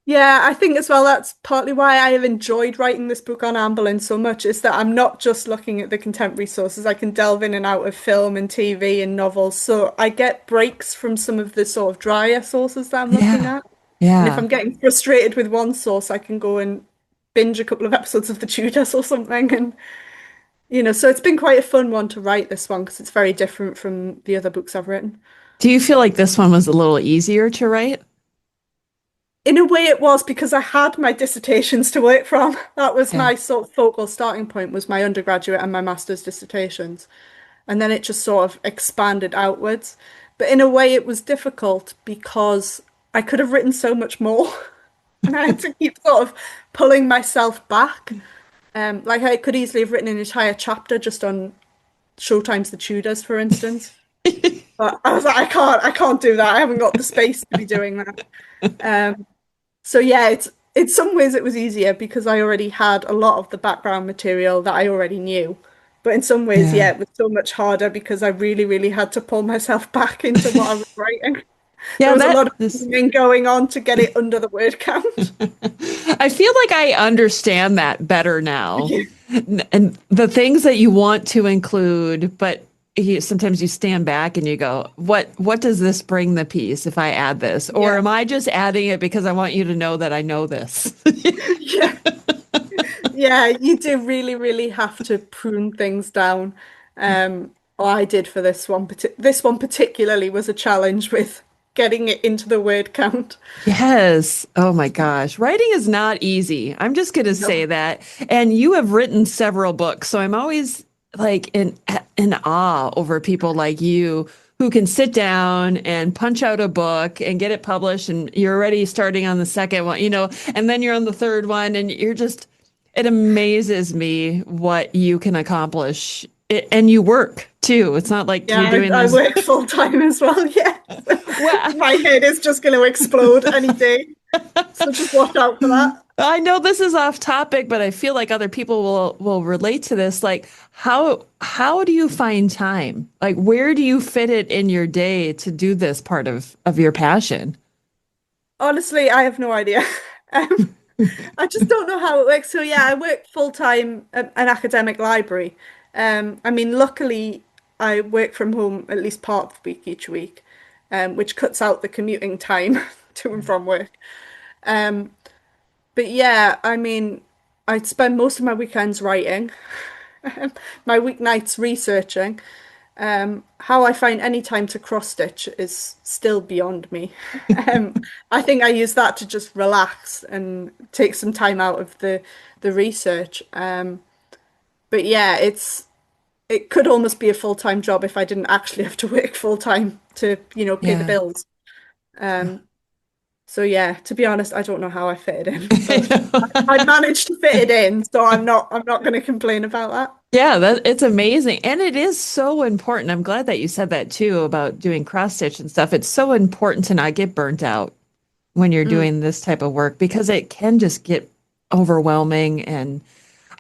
Yeah, I think as well that's partly why I have enjoyed writing this book on Anne Boleyn so much, is that I'm not just looking at the contemporary sources. I can delve in and out of film and TV and novels, so I get breaks from some of the sort of drier sources that I'm looking at. Yeah. And if I'm getting frustrated with one source, I can go and binge a couple of episodes of the Tudors or something. And, you know, so it's been quite a fun one to write, this one, because it's very different from the other books I've written. Do you feel like this one was a little easier to write? In a way it was, because I had my dissertations to work from. That was my sort of focal starting point, was my undergraduate and my master's dissertations. And then it just sort of expanded outwards. But in a way it was difficult because I could have written so much more. And I had to keep sort of pulling myself back. Like I could easily have written an entire chapter just on Showtime's The Tudors, for instance. But I was like, I can't do that. I haven't got the space to be doing that. So yeah, in some ways it was easier because I already had a lot of the background material that I already knew. But in some ways, it was so much harder because I really, really had to pull myself back into what I was writing. There was a lot of thing going on to get it under the word count. I feel like I understand that better now. And the things that you want to include, but sometimes you stand back and you go, what does this bring the piece if I add this? Or am I just adding it because I want you to know that I know this? Yeah, you do really, really have to prune things down. I did for this one. This one particularly was a challenge with getting it into the word count. Yes. Oh my gosh. Writing is not easy. I'm just going to say that. And you have written several books. So I'm always like in awe over people like you who can sit down and punch out a book and get it published. And you're already starting on the second one, and then you're on the third one, and it amazes me what you can accomplish. And you work too. It's not like you're doing this. I work full time as well. Yeah. Well, my head is just going to explode any day. So just watch out for that. I know this is off topic, but I feel like other people will relate to this. Like, how do you find time? Like, where do you fit it in your day to do this part of your passion? Honestly, I have no idea. Um, I just don't know how it works. So yeah, I work full time at an academic library. I mean, luckily, I work from home at least part of the week each week, which cuts out the commuting time to and from work. Um, but yeah, I mean, I spend most of my weekends writing, my weeknights researching. How I find any time to cross stitch is still beyond me. Um, I think I use that to just relax and take some time out of the research. But yeah, it could almost be a full-time job if I didn't actually have to work full-time to, pay the Yeah. bills. Um, so yeah, to be honest, I don't know how I fit it in, but I managed to fit it in, so I'm not going to complain about that. Yeah, that it's amazing. And it is so important. I'm glad that you said that too about doing cross stitch and stuff. It's so important to not get burnt out when you're Mm, doing this type of work because it can just get overwhelming. And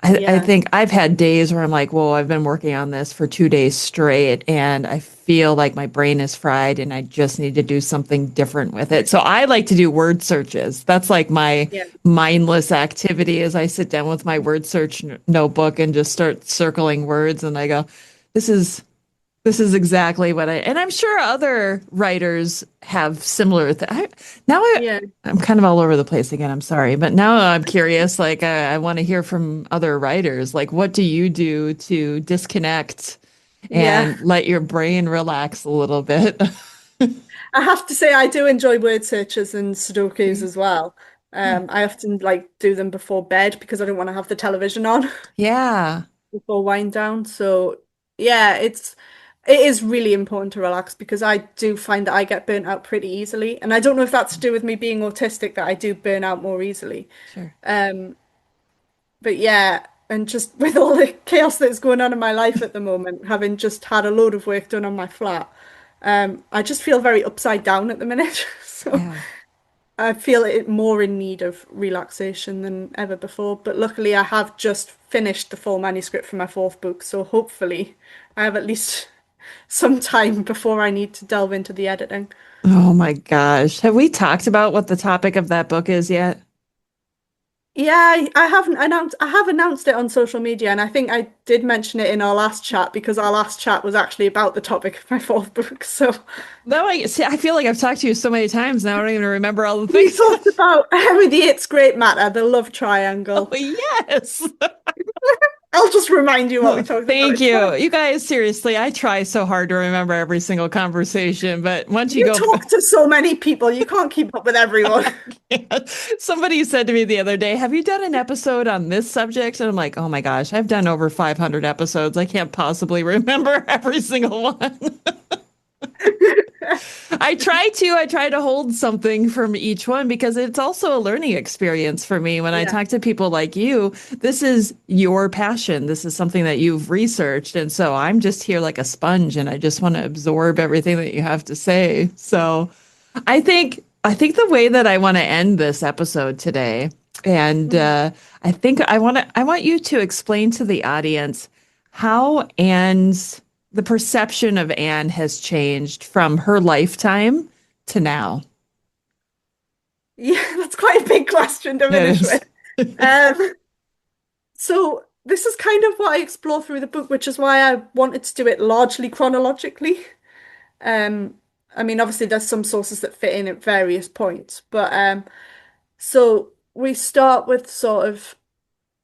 I yeah, think I've had days where I'm like, whoa, I've been working on this for 2 days straight and I feel like my brain is fried and I just need to do something different with it. So I like to do word searches. That's like my yeah, mindless activity as I sit down with my word search notebook and just start circling words and I go, this is this is exactly what and I'm sure other writers have similar now yeah. I'm kind of all over the place again. I'm sorry, but now I'm curious. Like I want to hear from other writers. Like, what do you do to disconnect Yeah. and let your brain relax a little bit? I have to say I do enjoy word searches and Sudokus as well. I often like do them before bed because I don't want to have the television on Yeah. before wind down. So yeah, it is really important to relax because I do find that I get burnt out pretty easily. And I don't know if that's to do with me being autistic that I do burn out more easily. Sure. Um, but yeah, and just with all the chaos that's going on in my life at the moment, having just had a load of work done on my flat, I just feel very upside down at the minute. So Yeah. I feel it more in need of relaxation than ever before. But luckily, I have just finished the full manuscript for my fourth book, so hopefully, I have at least some time before I need to delve into the editing. Oh my gosh. Have we talked about what the topic of that book is yet? Yeah, I haven't announced. I have announced it on social media, and I think I did mention it in our last chat because our last chat was actually about the topic of my fourth book. So No, I see. I feel like I've talked to you so many times now. I don't even remember all the we things. talked about with the It's Great Matter, the love Oh, triangle. yes. I'll just remind you what we talked about. Thank It's you. fine. You guys, seriously, I try so hard to remember every single conversation, but once you You go, talk to so many people, you can't keep up with everyone. somebody said to me the other day, have you done an episode on this subject? And I'm like, oh my gosh, I've done over 500 episodes. I can't possibly remember every single one. I try to hold something from each one because it's also a learning experience for me. When I Yeah. talk to people like you, this is your passion. This is something that you've researched. And so I'm just here like a sponge and I just want to absorb everything that you have to say. So I think the way that I want to end this episode today, and I want you to explain to the audience how the perception of Anne has changed from her lifetime to now. Yeah, that's quite a big question to It finish is. with. Um, so this is kind of what I explore through the book, which is why I wanted to do it largely chronologically. Um, I mean, obviously there's some sources that fit in at various points, but so we start with sort of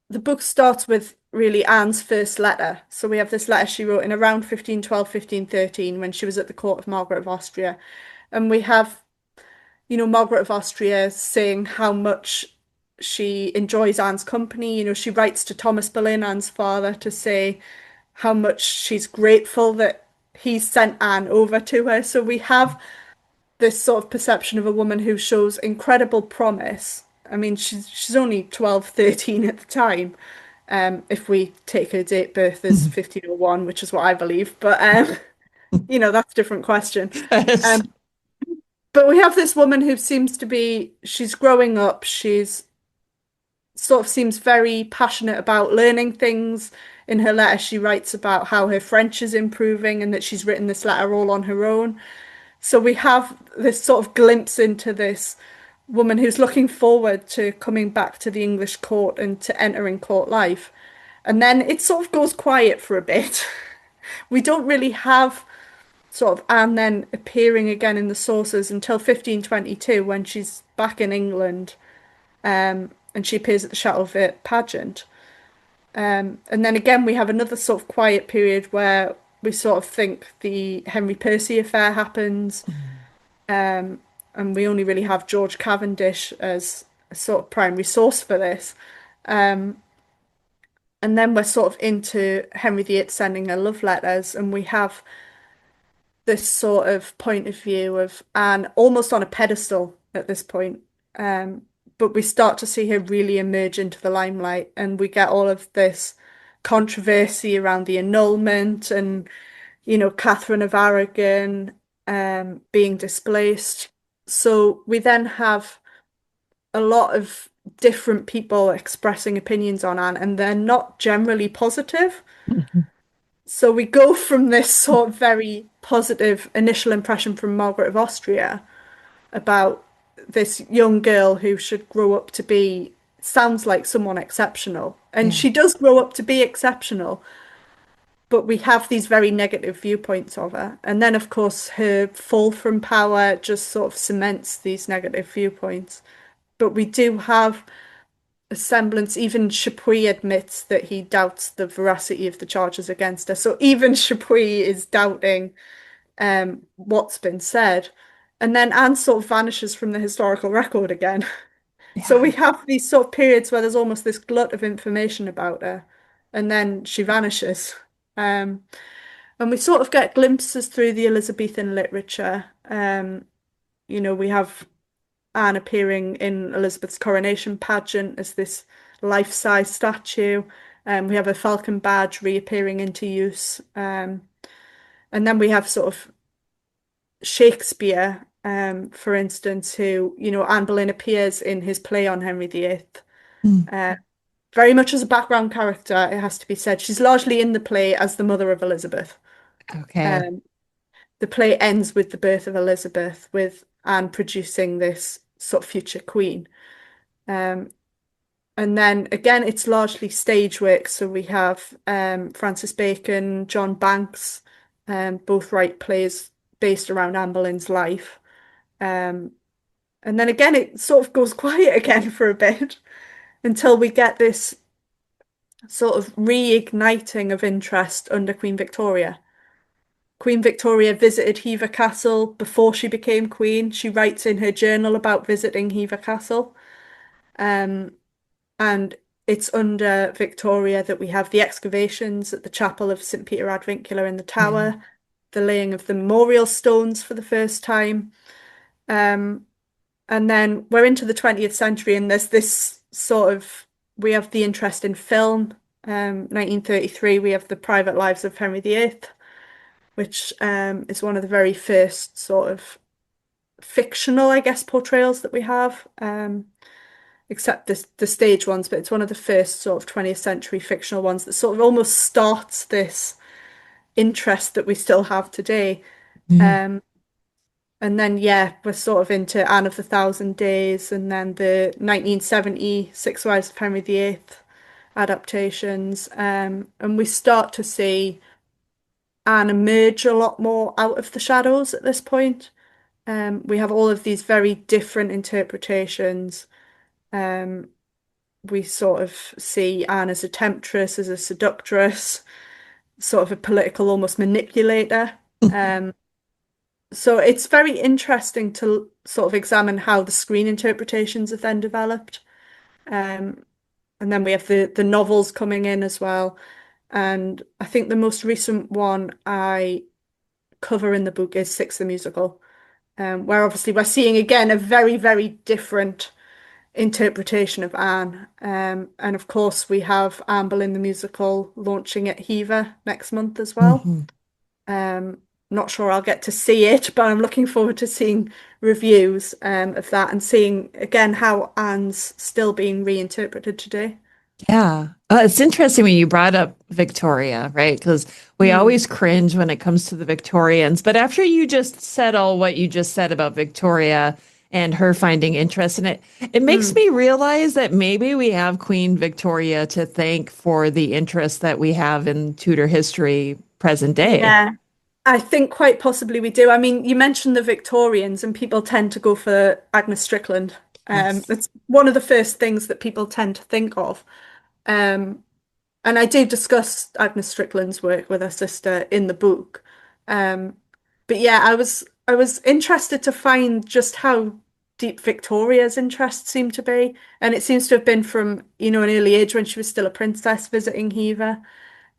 the book starts with really Anne's first letter. So we have this letter she wrote in around 1512, 1513 when she was at the court of Margaret of Austria. And we have, Margaret of Austria saying how much she enjoys Anne's company. She writes to Thomas Boleyn, Anne's father, to say how much she's grateful that he sent Anne over to her. So we have this sort of perception of a woman who shows incredible promise. I mean, she's only 12, 13 at the time, if we take her date birth as 1501, which is what I believe. But that's a different question. Yes. Um, But we have this woman who she's growing up, she's sort of seems very passionate about learning things. In her letter, she writes about how her French is improving and that she's written this letter all on her own. So we have this sort of glimpse into this woman who's looking forward to coming back to the English court and to entering court life. And then it sort of goes quiet for a bit. We don't really have sort of Anne then appearing again in the sources until 1522 when she's back in England, and she appears at the Chateau pageant. And then again, we have another sort of quiet period where we sort of think the Henry Percy affair happens, and we only really have George Cavendish as a sort of primary source for this. And then we're sort of into Henry VIII sending her love letters, and we have this sort of point of view of Anne almost on a pedestal at this point. But we start to see her really emerge into the limelight, and we get all of this controversy around the annulment and, Catherine of Aragon being displaced. So we then have a lot of different people expressing opinions on Anne, and they're not generally positive. So we go from this sort of very positive initial impression from Margaret of Austria about this young girl who should grow up to be, sounds like someone exceptional. And she does grow up to be exceptional, but we have these very negative viewpoints of her. And then, of course, her fall from power just sort of cements these negative viewpoints. But we do have a semblance, even Chapuis admits that he doubts the veracity of the charges against her. So even Chapuis is doubting what's been said. And then Anne sort of vanishes from the historical record again. So we have these sort of periods where there's almost this glut of information about her, and then she vanishes. And we sort of get glimpses through the Elizabethan literature. We have Anne appearing in Elizabeth's coronation pageant as this life-size statue. We have a falcon badge reappearing into use. And then we have sort of Shakespeare, for instance, who, Anne Boleyn appears in his play on Henry VIII, very much as a background character, it has to be said. She's largely in the play as the mother of Elizabeth. Okay. The play ends with the birth of Elizabeth, with Anne producing this sort of future queen. And then again, it's largely stage work. So we have Francis Bacon, John Banks, both write plays based around Anne Boleyn's life. And then again, it sort of goes quiet again for a bit until we get this sort of reigniting of interest under Queen Victoria. Queen Victoria visited Hever Castle before she became queen. She writes in her journal about visiting Hever Castle. And it's under Victoria that we have the excavations at the chapel of St. Peter ad Vincula in the Tower, the laying of the memorial stones for the first time. And then we're into the 20th century, and there's this sort of, we have the interest in film. 1933, we have The Private Lives of Henry VIII, which is one of the very first sort of fictional, I guess, portrayals that we have, except the stage ones, but it's one of the first sort of 20th century fictional ones that sort of almost starts this interest that we still have today. And then, we're sort of into Anne of the Thousand Days, and then the 1970 Six Wives of Henry VIII adaptations. And we start to see Anne emerge a lot more out of the shadows at this point. We have all of these very different interpretations. We sort of see Anne as a temptress, as a seductress, sort of a political almost manipulator. So it's very interesting to sort of examine how the screen interpretations have then developed. And then we have the novels coming in as well. And I think the most recent one I cover in the book is Six the Musical, where obviously we're seeing again a very, very different interpretation of Anne. And of course we have Anne Boleyn the musical launching at Hever next month as well. not sure I'll get to see it, but I'm looking forward to seeing reviews of that and seeing again how Anne's still being reinterpreted today. Yeah. It's interesting when you brought up Victoria, right? Because we always cringe when it comes to the Victorians. But after you just said all what you just said about Victoria and her finding interest in it, it makes me realize that maybe we have Queen Victoria to thank for the interest that we have in Tudor history present day. Yeah, I think quite possibly we do. I mean, you mentioned the Victorians, and people tend to go for Agnes Strickland. It's one of the first things that people tend to think of. And I do discuss Agnes Strickland's work with her sister in the book. But yeah, I was interested to find just how deep Victoria's interest seemed to be. And it seems to have been from, an early age when she was still a princess visiting Hever.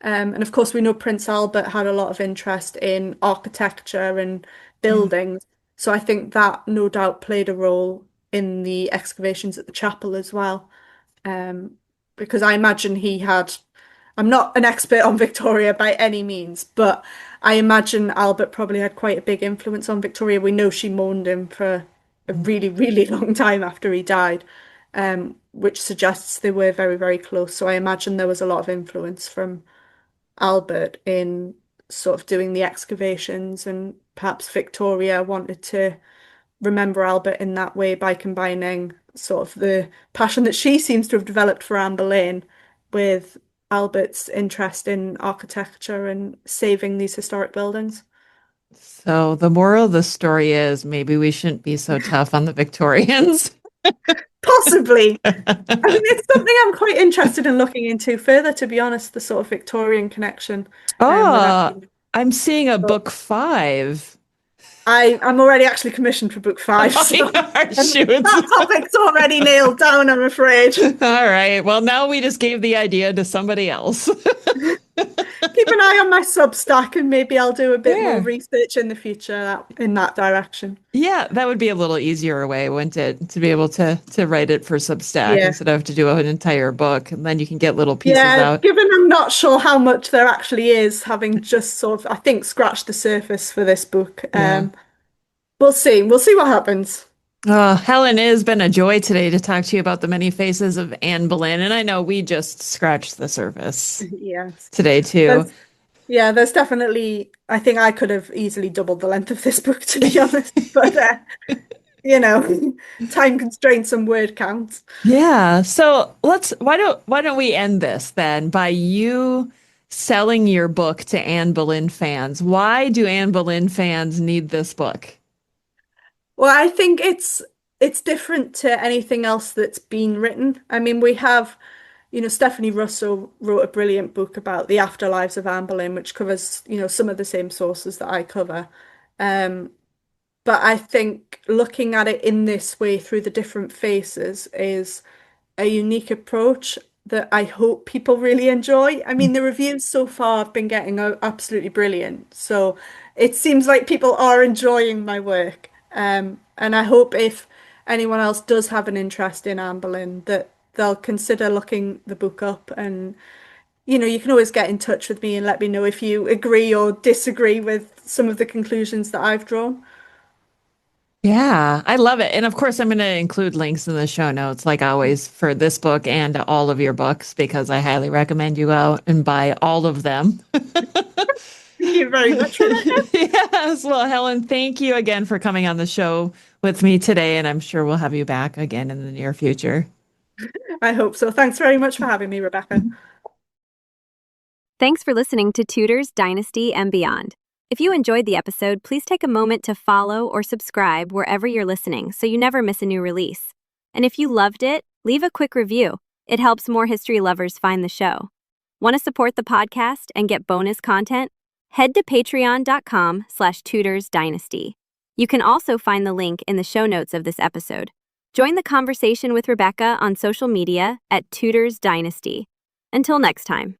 And of course, we know Prince Albert had a lot of interest in architecture and buildings. So I think that no doubt played a role in the excavations at the chapel as well. Because I imagine I'm not an expert on Victoria by any means, but I imagine Albert probably had quite a big influence on Victoria. We know she mourned him for a really, really long time after he died, which suggests they were very, very close. So I imagine there was a lot of influence from Albert in sort of doing the excavations, and perhaps Victoria wanted to remember Albert in that way by combining sort of the passion that she seems to have developed for Anne Boleyn with Albert's interest in architecture and saving these historic buildings. So the moral of the story is maybe we shouldn't be so tough on the Victorians. Possibly. I mean, it's something I'm quite interested in looking into further, to be honest, the sort of Victorian connection. I'm seeing a book 5. I'm already actually commissioned for book 5. So that topic's already nailed down, I'm afraid. All right. Well, now we just gave the idea to somebody else. Keep an eye on my Substack, and maybe I'll do a bit more research in the future in that direction. Yeah, that would be a little easier way, wouldn't it, to be able to write it for Substack instead of to do an entire book, and then you can get little pieces out. Given I'm not sure how much there actually is, having just sort of, I think, scratched the surface for this book. We'll see. We'll see what happens. Helen, it has been a joy today to talk to you about the many faces of Anne Boleyn, and I know we just scratched the surface today too. There's definitely, I think I could have easily doubled the length of this book, to be honest, but time constraints and word counts. Yeah. So why don't we end this then by you selling your book to Anne Boleyn fans? Why do Anne Boleyn fans need this book? Well, I think it's different to anything else that's been written. I mean, we have, Stephanie Russo wrote a brilliant book about the afterlives of Anne Boleyn, which covers, some of the same sources that I cover. But I think looking at it in this way through the different faces is a unique approach that I hope people really enjoy. I mean, the reviews so far have been getting absolutely brilliant. So it seems like people are enjoying my work. And I hope if anyone else does have an interest in Anne Boleyn, that they'll consider looking the book up. And, you can always get in touch with me and let me know if you agree or disagree with some of the conclusions that I've drawn. Yeah, I love it. And of course, I'm going to include links in the show notes, like always, for this book and all of your books, because I highly recommend you go out and buy all of them. Thank you very much for that. Yes. Well, Helen, thank you again for coming on the show with me today. And I'm sure we'll have you back again in the near future. I hope so. Thanks very much for having me, Rebecca. Thanks for listening to Tudors Dynasty and Beyond. If you enjoyed the episode, please take a moment to follow or subscribe wherever you're listening so you never miss a new release. And if you loved it, leave a quick review. It helps more history lovers find the show. Want to support the podcast and get bonus content? Head to patreon.com/Tudors Dynasty. You can also find the link in the show notes of this episode. Join the conversation with Rebecca on social media at Tudors Dynasty. Until next time.